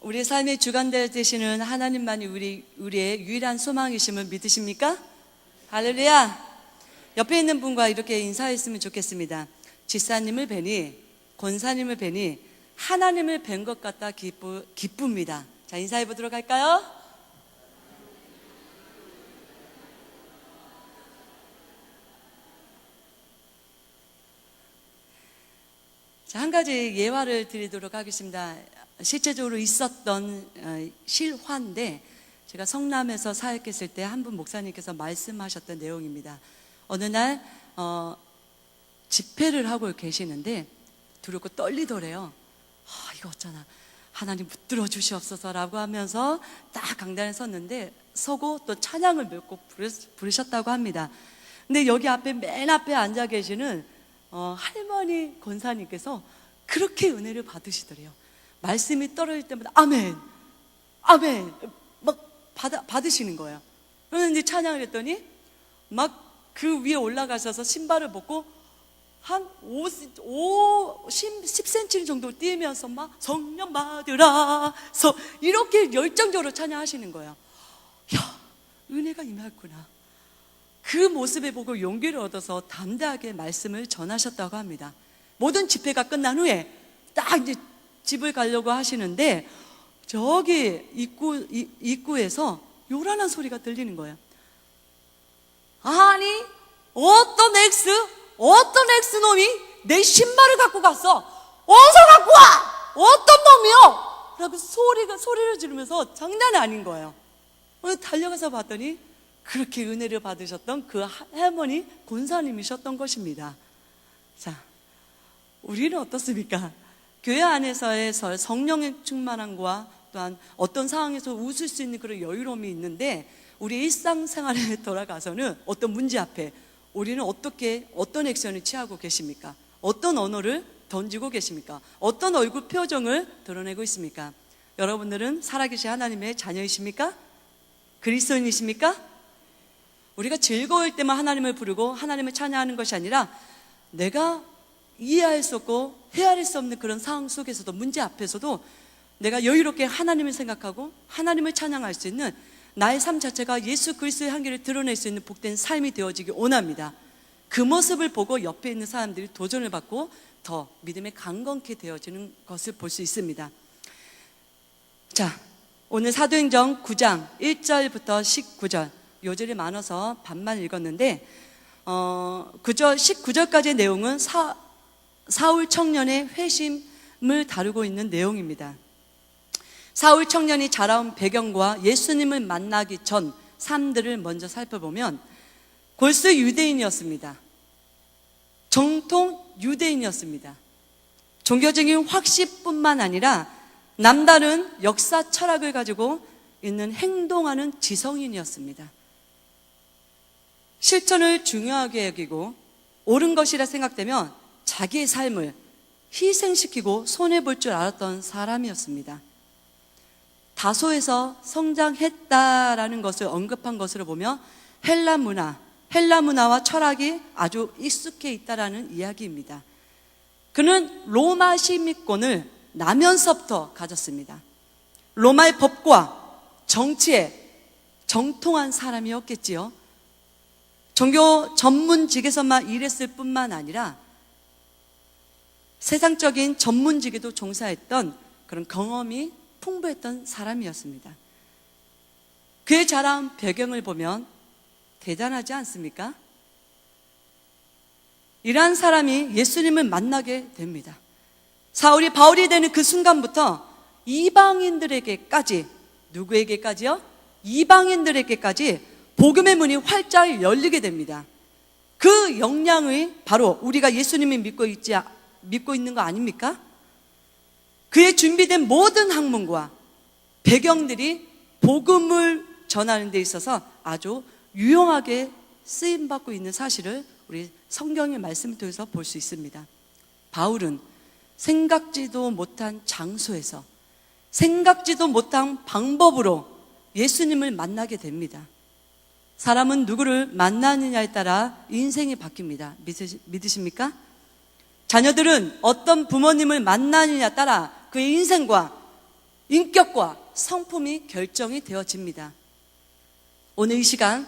우리 삶의 주관자 되시는 하나님만이 우리의 유일한 소망이심을 믿으십니까? 할렐루야! 옆에 있는 분과 이렇게 인사했으면 좋겠습니다. 지사님을 뵈니, 권사님을 뵈니 하나님을 뵌 것 같다 기쁩니다. 자, 인사해 보도록 할까요? 자, 한 가지 예화를 드리도록 하겠습니다. 실제적으로 있었던 실화인데, 제가 성남에서 사역했을 때 한 분 목사님께서 말씀하셨던 내용입니다. 어느 날 집회를 하고 계시는데 두렵고 떨리더래요. 이거 어쩌나, 하나님 붙들어 주시옵소서라고 하면서 딱 강단에 섰는데, 서고 또 찬양을 몇 곡 부르셨다고 합니다. 근데 여기 앞에, 맨 앞에 앉아 계시는 할머니 권사님께서 그렇게 은혜를 받으시더래요. 말씀이 떨어질 때마다 아멘, 아멘 막 받으시는 거예요. 그래서 이제 찬양을 했더니 막 그 위에 올라가셔서 신발을 벗고 한 10cm 정도 뛰면서 막 성령 받으라 이렇게 열정적으로 찬양하시는 거예요. 야, 은혜가 임했구나. 그 모습을 보고 용기를 얻어서 담대하게 말씀을 전하셨다고 합니다. 모든 집회가 끝난 후에 딱 이제 집을 가려고 하시는데, 저기 입구에서 요란한 소리가 들리는 거예요. 아니, 어떤 엑스 놈이 내 신발을 갖고 갔어. 어디서 갖고 와? 어떤 놈이요? 라고 소리를 지르면서 장난이 아닌 거예요. 달려가서 봤더니 그렇게 은혜를 받으셨던 그 할머니 권사님이셨던 것입니다. 자, 우리는 어떻습니까? 교회 안에서의 성령의 충만함과 또한 어떤 상황에서 웃을 수 있는 그런 여유로움이 있는데, 우리 일상생활에 돌아가서는 어떤 문제 앞에 우리는 어떤 액션을 취하고 계십니까? 어떤 언어를 던지고 계십니까? 어떤 얼굴 표정을 드러내고 있습니까? 여러분들은 살아계신 하나님의 자녀이십니까? 그리스도인이십니까? 우리가 즐거울 때만 하나님을 부르고 하나님을 찬양하는 것이 아니라, 내가 이해할 수 없고 헤아릴 수 없는 그런 상황 속에서도, 문제 앞에서도 내가 여유롭게 하나님을 생각하고 하나님을 찬양할 수 있는 나의 삶 자체가 예수 그리스도의 향기를 드러낼 수 있는 복된 삶이 되어지기 원합니다. 그 모습을 보고 옆에 있는 사람들이 도전을 받고 더 믿음에 강건케 되어지는 것을 볼 수 있습니다. 자, 오늘 사도행전 9장 1절부터 19절, 요절이 많아서 반만 읽었는데, 19절까지의 내용은 사울 청년의 회심을 다루고 있는 내용입니다. 사울 청년이 자라온 배경과 예수님을 만나기 전 삶들을 먼저 살펴보면, 골수 유대인이었습니다. 정통 유대인이었습니다. 종교적인 확신뿐만 아니라 남다른 역사 철학을 가지고 있는 행동하는 지성인이었습니다. 실천을 중요하게 여기고 옳은 것이라 생각되면 자기의 삶을 희생시키고 손해볼 줄 알았던 사람이었습니다. 다소에서 성장했다라는 것을 언급한 것으로 보면 헬라 문화와 철학이 아주 익숙해 있다라는 이야기입니다. 그는 로마 시민권을 나면서부터 가졌습니다. 로마의 법과 정치에 정통한 사람이었겠지요. 종교 전문직에서만 일했을 뿐만 아니라 세상적인 전문직에도 종사했던 그런 경험이 풍부했던 사람이었습니다. 그의 자라온 배경을 보면 대단하지 않습니까? 이러한 사람이 예수님을 만나게 됩니다. 사울이 바울이 되는 그 순간부터 이방인들에게까지, 누구에게까지요? 이방인들에게까지 복음의 문이 활짝 열리게 됩니다. 그 역량이 바로 우리가 예수님을 믿고 있는 거 아닙니까? 그의 준비된 모든 학문과 배경들이 복음을 전하는 데 있어서 아주 유용하게 쓰임받고 있는 사실을 우리 성경의 말씀을 통해서 볼 수 있습니다. 바울은 생각지도 못한 장소에서 생각지도 못한 방법으로 예수님을 만나게 됩니다. 사람은 누구를 만나느냐에 따라 인생이 바뀝니다. 믿으십니까? 자녀들은 어떤 부모님을 만나느냐에 따라 그의 인생과 인격과 성품이 결정이 되어집니다. 오늘 이 시간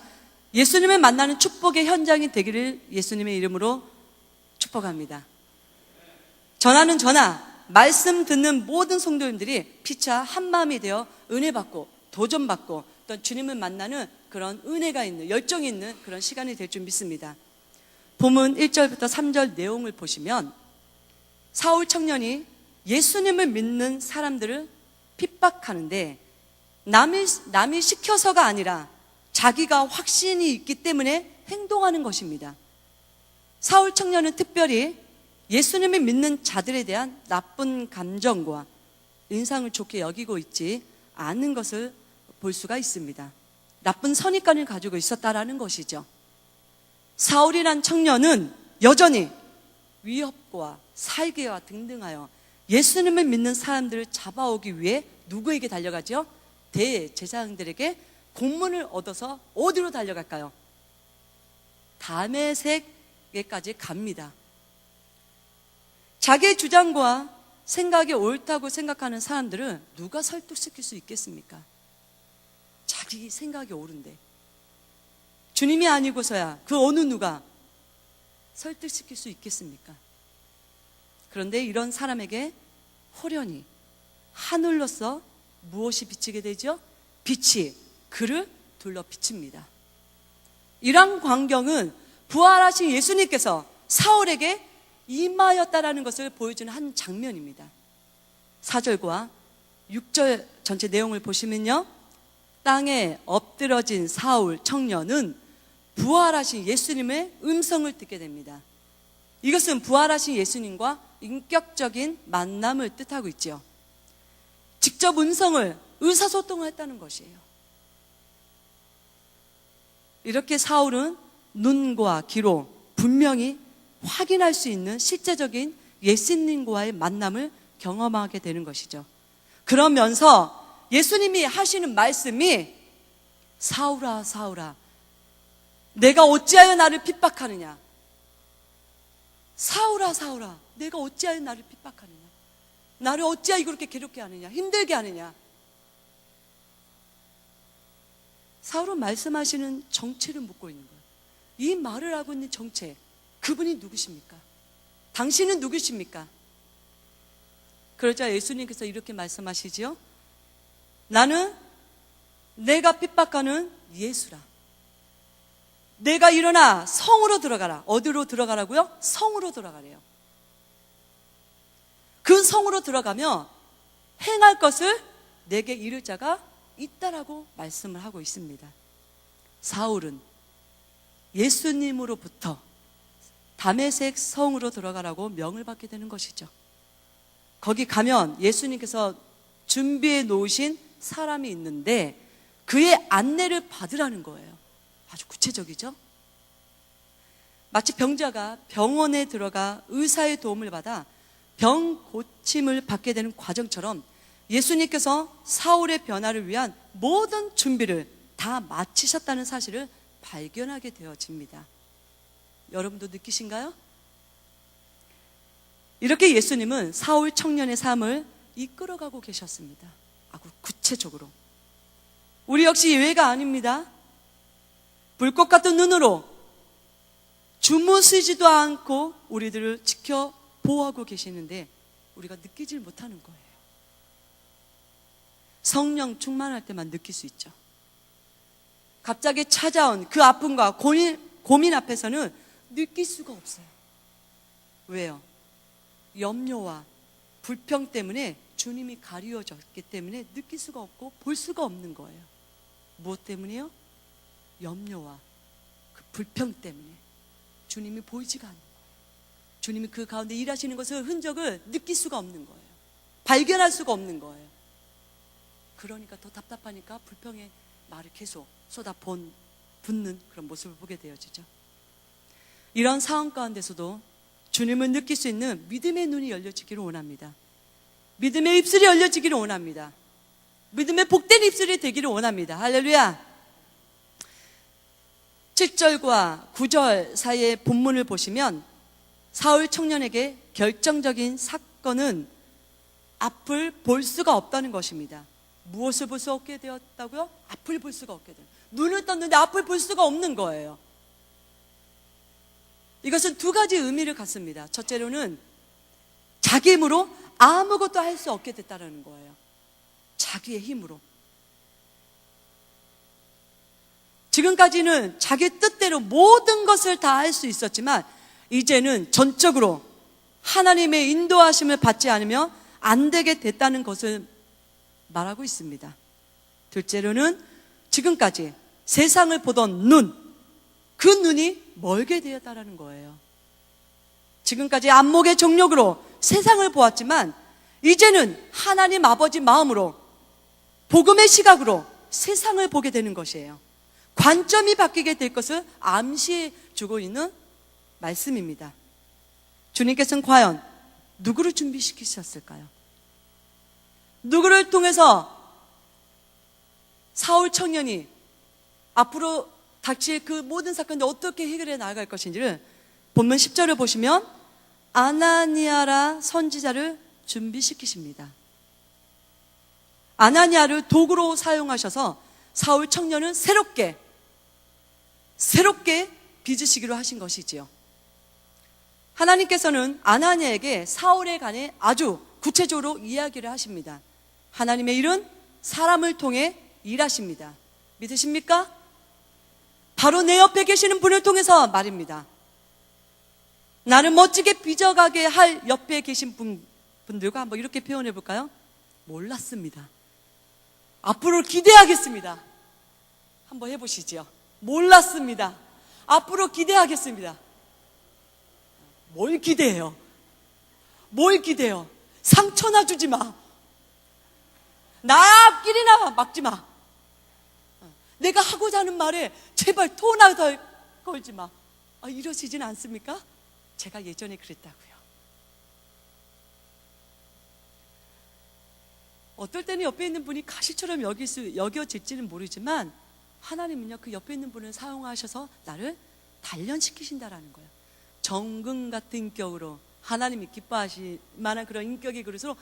예수님을 만나는 축복의 현장이 되기를 예수님의 이름으로 축복합니다. 전하는 전하, 말씀 듣는 모든 성도님들이 피차 한마음이 되어 은혜 받고 도전받고 또 주님을 만나는 그런 은혜가 있는, 열정이 있는 그런 시간이 될 줄 믿습니다. 본문 1절부터 3절 내용을 보시면 사울 청년이 예수님을 믿는 사람들을 핍박하는데 남이 시켜서가 아니라 자기가 확신이 있기 때문에 행동하는 것입니다. 사울 청년은 특별히 예수님을 믿는 자들에 대한 나쁜 감정과 인상을 좋게 여기고 있지 않은 것을 볼 수가 있습니다. 나쁜 선입관을 가지고 있었다라는 것이죠. 사울이란 청년은 여전히 위협과 살개와 등등하여 예수님을 믿는 사람들을 잡아오기 위해 누구에게 달려가죠? 대제사장들에게 공문을 얻어서 어디로 달려갈까요? 다메섹에까지 갑니다. 자기의 주장과 생각이 옳다고 생각하는 사람들은 누가 설득시킬 수 있겠습니까? 자기 생각이 옳은데 주님이 아니고서야 그 어느 누가 설득시킬 수 있겠습니까? 그런데 이런 사람에게 호련히 하늘로서 무엇이 비치게 되죠? 빛이 그를 둘러 비칩니다. 이런 광경은 부활하신 예수님께서 사울에게 임하였다라는 것을 보여주는 한 장면입니다. 4절과 6절 전체 내용을 보시면요, 땅에 엎드러진 사울 청년은 부활하신 예수님의 음성을 듣게 됩니다. 이것은 부활하신 예수님과 인격적인 만남을 뜻하고 있죠. 직접 음성을 의사소통을 했다는 것이에요. 이렇게 사울은 눈과 귀로 분명히 확인할 수 있는 실제적인 예수님과의 만남을 경험하게 되는 것이죠. 그러면서 예수님이 하시는 말씀이 사울아 사울아 내가 어찌하여 나를 핍박하느냐, 사울아 사울아 내가 어찌하여 나를 핍박하느냐, 나를 어찌하여 그렇게 괴롭게 하느냐, 힘들게 하느냐. 사울은 말씀하시는 정체를 묻고 있는 거예요. 이 말을 하고 있는 정체, 그분이 누구십니까? 당신은 누구십니까? 그러자 예수님께서 이렇게 말씀하시지요. 나는 내가 핍박하는 예수라. 내가 일어나 성으로 들어가라. 어디로 들어가라고요? 성으로 들어가래요. 그 성으로 들어가며 행할 것을 내게 이를 자가 있다라고 말씀을 하고 있습니다. 사울은 예수님으로부터 다메섹 성으로 들어가라고 명을 받게 되는 것이죠. 거기 가면 예수님께서 준비해 놓으신 사람이 있는데 그의 안내를 받으라는 거예요. 아주 구체적이죠. 마치 병자가 병원에 들어가 의사의 도움을 받아 병 고침을 받게 되는 과정처럼 예수님께서 사울의 변화를 위한 모든 준비를 다 마치셨다는 사실을 발견하게 되어집니다. 여러분도 느끼신가요? 이렇게 예수님은 사울 청년의 삶을 이끌어가고 계셨습니다. 아주 구체적으로. 우리 역시 예외가 아닙니다. 불꽃 같은 눈으로 주무시지도 않고 우리들을 지켜 보호하고 계시는데 우리가 느끼질 못하는 거예요. 성령 충만할 때만 느낄 수 있죠. 갑자기 찾아온 그 아픔과 고민 앞에서는 느낄 수가 없어요. 왜요? 염려와 불평 때문에 주님이 가리워졌기 때문에 느낄 수가 없고 볼 수가 없는 거예요. 무엇 때문에요? 염려와 그 불평 때문에 주님이 보이지가 않는 거예요. 주님이 그 가운데 일하시는 것을 흔적을 느낄 수가 없는 거예요. 발견할 수가 없는 거예요. 그러니까 더 답답하니까 불평의 말을 계속 쏟아붓는 그런 모습을 보게 되어지죠. 이런 상황 가운데서도 주님을 느낄 수 있는 믿음의 눈이 열려지기를 원합니다. 믿음의 입술이 열려지기를 원합니다. 믿음의 복된 입술이 되기를 원합니다. 할렐루야. 7절과 9절 사이의 본문을 보시면 사울 청년에게 결정적인 사건은 앞을 볼 수가 없다는 것입니다. 무엇을 볼 수 없게 되었다고요? 앞을 볼 수가 없게 돼요. 눈을 떴는데 앞을 볼 수가 없는 거예요. 이것은 두 가지 의미를 갖습니다. 첫째로는 자기 힘으로 아무것도 할 수 없게 됐다는 거예요. 자기의 힘으로. 지금까지는 자기 뜻대로 모든 것을 다 할 수 있었지만 이제는 전적으로 하나님의 인도하심을 받지 않으면 안 되게 됐다는 것을 말하고 있습니다. 둘째로는 지금까지 세상을 보던 눈, 그 눈이 멀게 되었다는 거예요. 지금까지 안목의 정력으로 세상을 보았지만 이제는 하나님 아버지 마음으로 복음의 시각으로 세상을 보게 되는 것이에요. 관점이 바뀌게 될 것을 암시해 주고 있는 말씀입니다. 주님께서는 과연 누구를 준비시키셨을까요? 누구를 통해서 사울 청년이 앞으로 닥칠 그 모든 사건을 어떻게 해결해 나갈 것인지를 본문 10절을 보시면 아나니아라 선지자를 준비시키십니다. 아나니아를 도구로 사용하셔서 사울 청년은 새롭게 빚으시기로 하신 것이지요. 하나님께서는 아나니아에게 사울에 관해 아주 구체적으로 이야기를 하십니다. 하나님의 일은 사람을 통해 일하십니다. 믿으십니까? 바로 내 옆에 계시는 분을 통해서 말입니다. 나를 멋지게 빚어가게 할 옆에 계신 분들과 한번 이렇게 표현해 볼까요? 몰랐습니다. 앞으로 기대하겠습니다. 한번 해보시죠. 몰랐습니다. 앞으로 기대하겠습니다. 뭘 기대해요? 뭘 기대요? 상처나 주지 마. 나 앞길이나 막지 마. 내가 하고자 하는 말에 제발 토나 더 걸지 마. 이러시진 않습니까? 제가 예전에 그랬다고요. 어떨 때는 옆에 있는 분이 가시처럼 여겨질지는 모르지만 하나님은요, 그 옆에 있는 분을 사용하셔서 나를 단련시키신다라는 거예요. 정금 같은 인격으로 하나님이 기뻐하실 만한 그런 인격의 그릇으로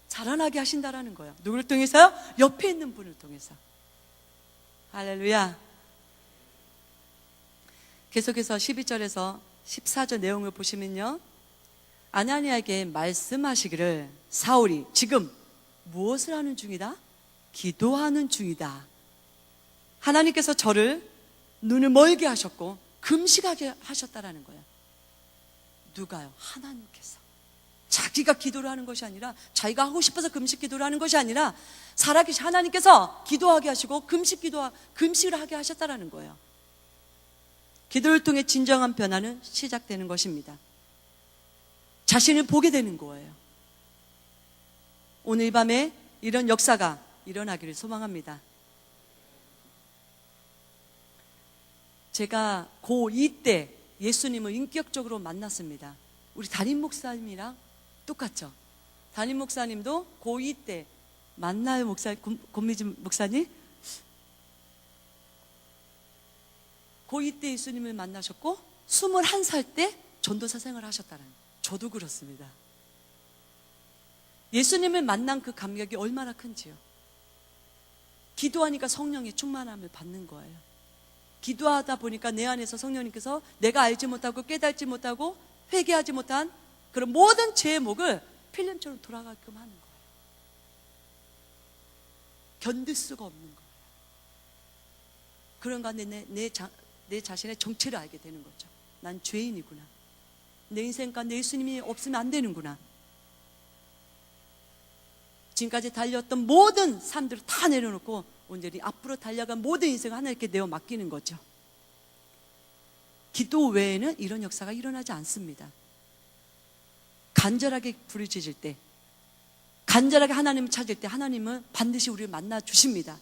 자라나게 하신다라는 거예요. 누구를 통해서요? 옆에 있는 분을 통해서. 할렐루야. 계속해서 12절에서 14절 내용을 보시면요, 아나니아에게 말씀하시기를 사울이 지금 무엇을 하는 중이다? 기도하는 중이다. 하나님께서 저를 눈을 멀게 하셨고 금식하게 하셨다라는 거예요. 누가요? 하나님께서. 자기가 기도를 하는 것이 아니라, 자기가 하고 싶어서 금식 기도를 하는 것이 아니라 살아계신 하나님께서 기도하게 하시고 금식을 하게 하셨다라는 거예요. 기도를 통해 진정한 변화는 시작되는 것입니다. 자신을 보게 되는 거예요. 오늘 밤에 이런 역사가 일어나기를 소망합니다. 제가 고2 때 예수님을 인격적으로 만났습니다. 우리 담임 목사님이랑 똑같죠? 담임 목사님도 고2 때 만나요, 권미진 목사님? 고2 때 예수님을 만나셨고 21살 때 전도사 생활을 하셨다는, 저도 그렇습니다. 예수님을 만난 그 감격이 얼마나 큰지요. 기도하니까 성령의 충만함을 받는 거예요. 기도하다 보니까 내 안에서 성령님께서 내가 알지 못하고 깨닫지 못하고 회개하지 못한 그런 모든 제목을 필름처럼 돌아가게끔 하는 거예요. 견딜 수가 없는 거예요. 그런 가운데 내 자신의 정체를 알게 되는 거죠. 난 죄인이구나. 내 인생 가운데 예수님이 없으면 안 되는구나. 지금까지 달렸던 모든 삶들을 다 내려놓고 온전히 앞으로 달려간 모든 인생을 하나님께 내어 맡기는 거죠. 기도 외에는 이런 역사가 일어나지 않습니다. 간절하게 부르짖을 때, 간절하게 하나님을 찾을 때 하나님은 반드시 우리를 만나 주십니다.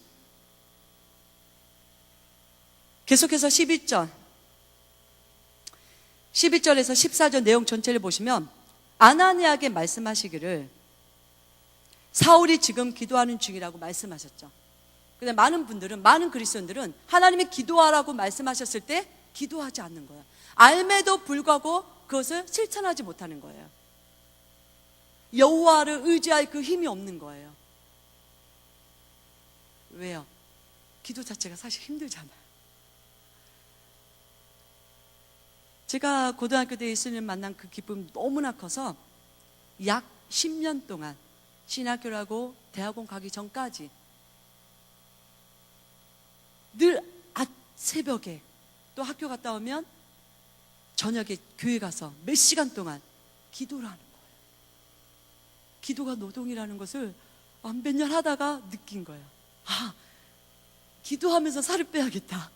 계속해서 11절에서 14절 내용 전체를 보시면 아나니아에게 말씀하시기를 사울이 지금 기도하는 중이라고 말씀하셨죠. 근데 많은 그리스도인들은 하나님이 기도하라고 말씀하셨을 때 기도하지 않는 거예요. 알매도 불구하고 그것을 실천하지 못하는 거예요. 여호와를 의지할 그 힘이 없는 거예요. 왜요? 기도 자체가 사실 힘들잖아요. 제가 고등학교 때 예수님을 만난 그 기쁨이 너무나 커서 약 10년 동안 신학교를 하고 대학원 가기 전까지 늘 새벽에 또 학교 갔다 오면 저녁에 교회 가서 몇 시간 동안 기도를 하는 거예요. 기도가 노동이라는 것을 몇 년 하다가 느낀 거예요. 기도하면서 살을 빼야겠다.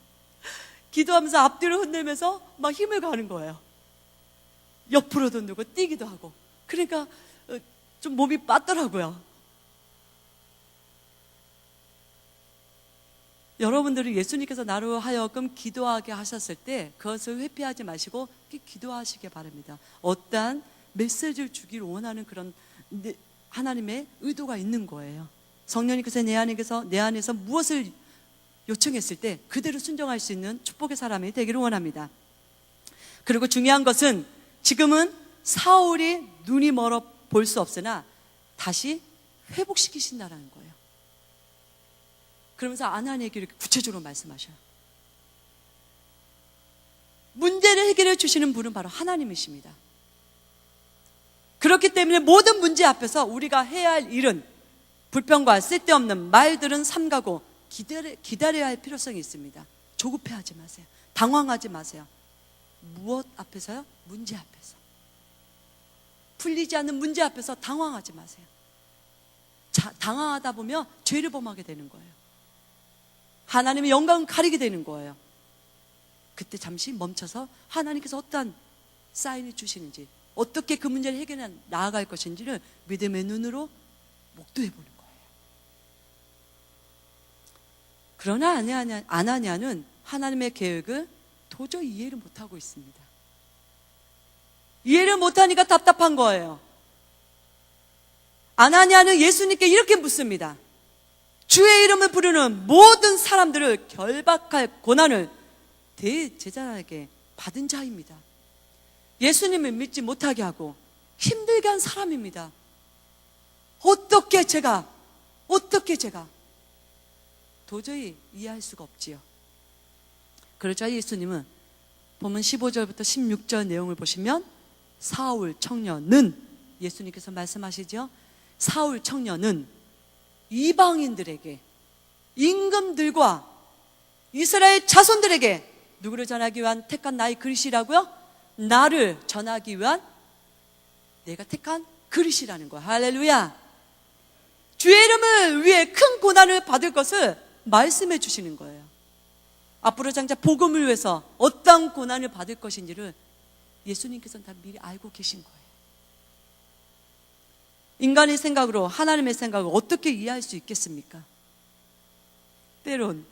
기도하면서 앞뒤를 흔들면서 막 힘을 가는 거예요. 옆으로도 누고 뛰기도 하고. 그러니까 좀 몸이 빠더라고요. 여러분들이 예수님께서 나로 하여금 기도하게 하셨을 때 그것을 회피하지 마시고 기도하시기 바랍니다. 어떠한 메시지를 주기를 원하는 그런 하나님의 의도가 있는 거예요. 성령님께서 내 안에서 무엇을 요청했을 때 그대로 순종할 수 있는 축복의 사람이 되기를 원합니다. 그리고 중요한 것은 지금은 사울이 눈이 멀어 볼 수 없으나 다시 회복시키신다는 거예요. 그러면서 아나니에게 이렇게 구체적으로 말씀하셔요. 문제를 해결해 주시는 분은 바로 하나님이십니다. 그렇기 때문에 모든 문제 앞에서 우리가 해야 할 일은 불평과 쓸데없는 말들은 삼가고 기다려야 할 필요성이 있습니다. 조급해하지 마세요. 당황하지 마세요. 무엇 앞에서요? 문제 앞에서. 풀리지 않는 문제 앞에서 당황하지 마세요. 당황하다 보면 죄를 범하게 되는 거예요. 하나님의 영광을 가리게 되는 거예요. 그때 잠시 멈춰서 하나님께서 어떠한 사인을 주시는지, 어떻게 그 문제를 해결해 나아갈 것인지를 믿음의 눈으로 목도해 보는 거예요. 그러나 아나니아는 하나님의 계획을 도저히 이해를 못하고 있습니다. 이해를 못하니까 답답한 거예요. 아나니아는 예수님께 이렇게 묻습니다. 주의 이름을 부르는 모든 사람들을 결박할 고난을 대제사장에게 받은 자입니다. 예수님을 믿지 못하게 하고 힘들게 한 사람입니다. 어떻게 제가 도저히 이해할 수가 없지요. 그러자 예수님은 보면 15절부터 16절 내용을 보시면 사울 청년은, 예수님께서 말씀하시죠. 사울 청년은 이방인들에게, 임금들과 이스라엘 자손들에게 누구를 전하기 위한 택한 나의 그릇이라고요? 나를 전하기 위한 내가 택한 그릇이라는 거야. 할렐루야. 주의 이름을 위해 큰 고난을 받을 것을 말씀해 주시는 거예요. 앞으로 장차 복음을 위해서 어떤 고난을 받을 것인지를 예수님께서는 다 미리 알고 계신 거예요. 인간의 생각으로 하나님의 생각을 어떻게 이해할 수 있겠습니까? 때론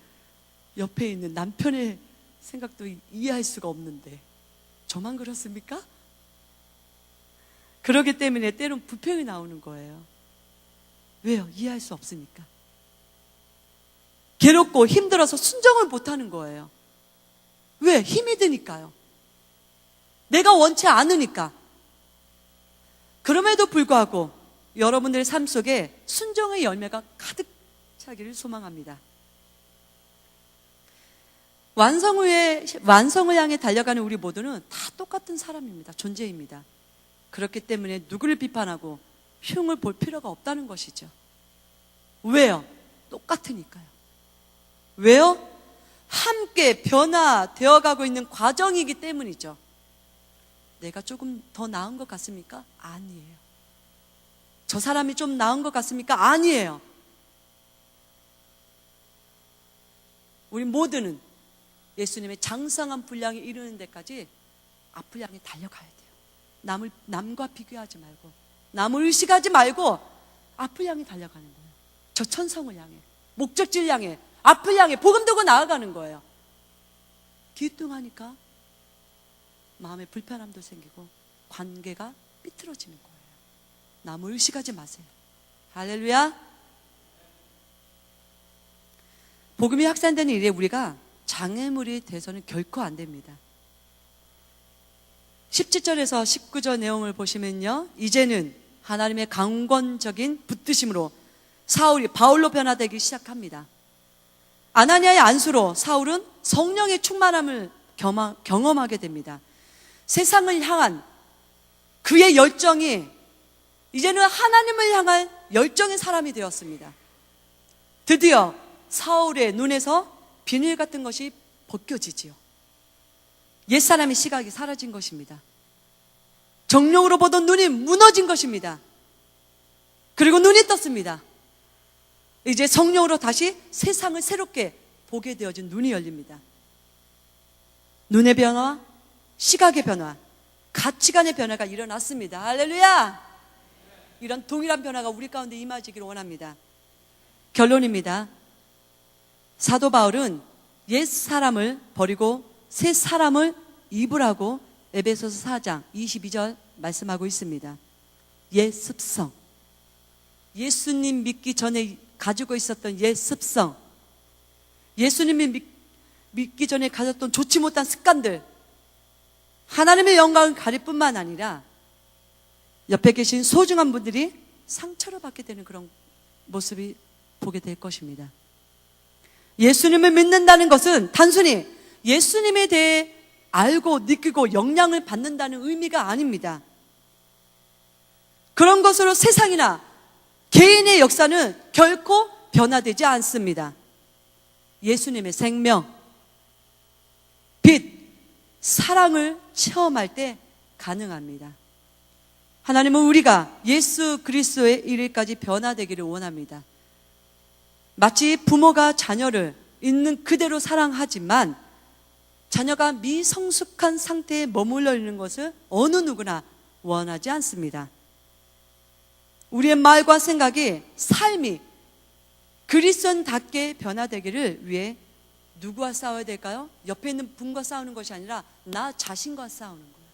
옆에 있는 남편의 생각도 이해할 수가 없는데 저만 그렇습니까? 그렇기 때문에 때론 불평이 나오는 거예요. 왜요? 이해할 수 없으니까. 괴롭고 힘들어서 순종을 못하는 거예요. 왜? 힘이 드니까요. 내가 원치 않으니까. 그럼에도 불구하고 여러분들의 삶 속에 순종의 열매가 가득 차기를 소망합니다. 완성을 향해 달려가는 우리 모두는 다 똑같은 사람입니다. 존재입니다. 그렇기 때문에 누구를 비판하고 흉을 볼 필요가 없다는 것이죠. 왜요? 똑같으니까요. 왜요? 함께 변화되어 가고 있는 과정이기 때문이죠. 내가 조금 더 나은 것 같습니까? 아니에요. 저 사람이 좀 나은 것 같습니까? 아니에요. 우리 모두는 예수님의 장성한 분량에 이르는 데까지 앞을 향해 달려가야 돼요. 남과 비교하지 말고, 남을 의식하지 말고 앞을 향해 달려가는 거예요. 저 천성을 향해, 목적지를 향해, 앞을 향해 복음 들고 나아가는 거예요. 기뚱하니까 마음에 불편함도 생기고 관계가 삐뚤어지는 거예요. 남을 의식하지 마세요. 할렐루야. 복음이 확산되는 일에 우리가 장애물이 돼서는 결코 안 됩니다. 17절에서 19절 내용을 보시면요, 이제는 하나님의 강권적인 붙드심으로 사울이 바울로 변화되기 시작합니다. 아나니아의 안수로 사울은 성령의 충만함을 경험하게 됩니다. 세상을 향한 그의 열정이 이제는 하나님을 향한 열정의 사람이 되었습니다. 드디어 사울의 눈에서 비늘 같은 것이 벗겨지지요. 옛사람의 시각이 사라진 것입니다. 정령으로 보던 눈이 무너진 것입니다. 그리고 눈이 떴습니다. 이제 성령으로 다시 세상을 새롭게 보게 되어진 눈이 열립니다. 눈의 변화, 시각의 변화, 가치관의 변화가 일어났습니다. 할렐루야! 이런 동일한 변화가 우리 가운데 임하기를 원합니다. 결론입니다. 사도 바울은 옛 사람을 버리고 새 사람을 입으라고 에베소서 4장 22절 말씀하고 있습니다. 옛 습성, 예수님 믿기 전에 가지고 있었던 옛 습성, 예수님이 믿기 전에 가졌던 좋지 못한 습관들, 하나님의 영광을 가릴 뿐만 아니라 옆에 계신 소중한 분들이 상처를 받게 되는 그런 모습이 보게 될 것입니다. 예수님을 믿는다는 것은 단순히 예수님에 대해 알고 느끼고 영향을 받는다는 의미가 아닙니다. 그런 것으로 세상이나 개인의 역사는 결코 변화되지 않습니다. 예수님의 생명, 빛, 사랑을 체험할 때 가능합니다. 하나님은 우리가 예수 그리스도의 이르기까지 변화되기를 원합니다. 마치 부모가 자녀를 있는 그대로 사랑하지만 자녀가 미성숙한 상태에 머물러 있는 것을 어느 누구나 원하지 않습니다. 우리의 말과 생각이, 삶이 그리스도인답게 변화되기를 위해 누구와 싸워야 될까요? 옆에 있는 분과 싸우는 것이 아니라 나 자신과 싸우는 거예요.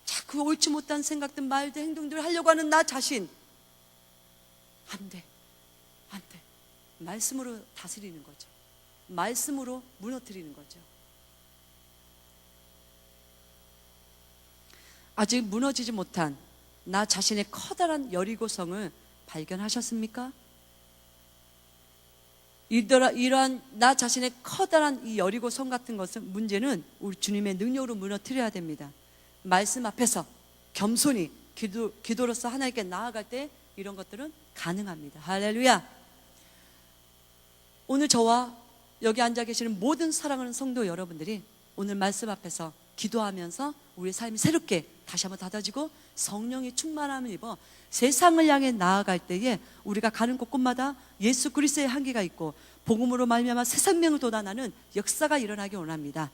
자꾸 옳지 못한 생각들, 말들, 행동들을 하려고 하는 나 자신. 안 돼. 말씀으로 다스리는 거죠. 말씀으로 무너뜨리는 거죠. 아직 무너지지 못한 나 자신의 커다란 여리고성을 발견하셨습니까? 이러한 나 자신의 커다란 이 여리고성 같은 것은, 문제는 우리 주님의 능력으로 무너뜨려야 됩니다. 말씀 앞에서 겸손히 기도로서 하나님께 나아갈 때 이런 것들은 가능합니다. 할렐루야. 오늘 저와 여기 앉아 계시는 모든 사랑하는 성도 여러분들이 오늘 말씀 앞에서 기도하면서 우리의 삶이 새롭게 다시 한번 닫아지고 성령의 충만함을 입어 세상을 향해 나아갈 때에 우리가 가는 곳곳마다 예수 그리스도의 향기가 있고 복음으로 말미암아 새 생명을 돋아나는 역사가 일어나기 원합니다.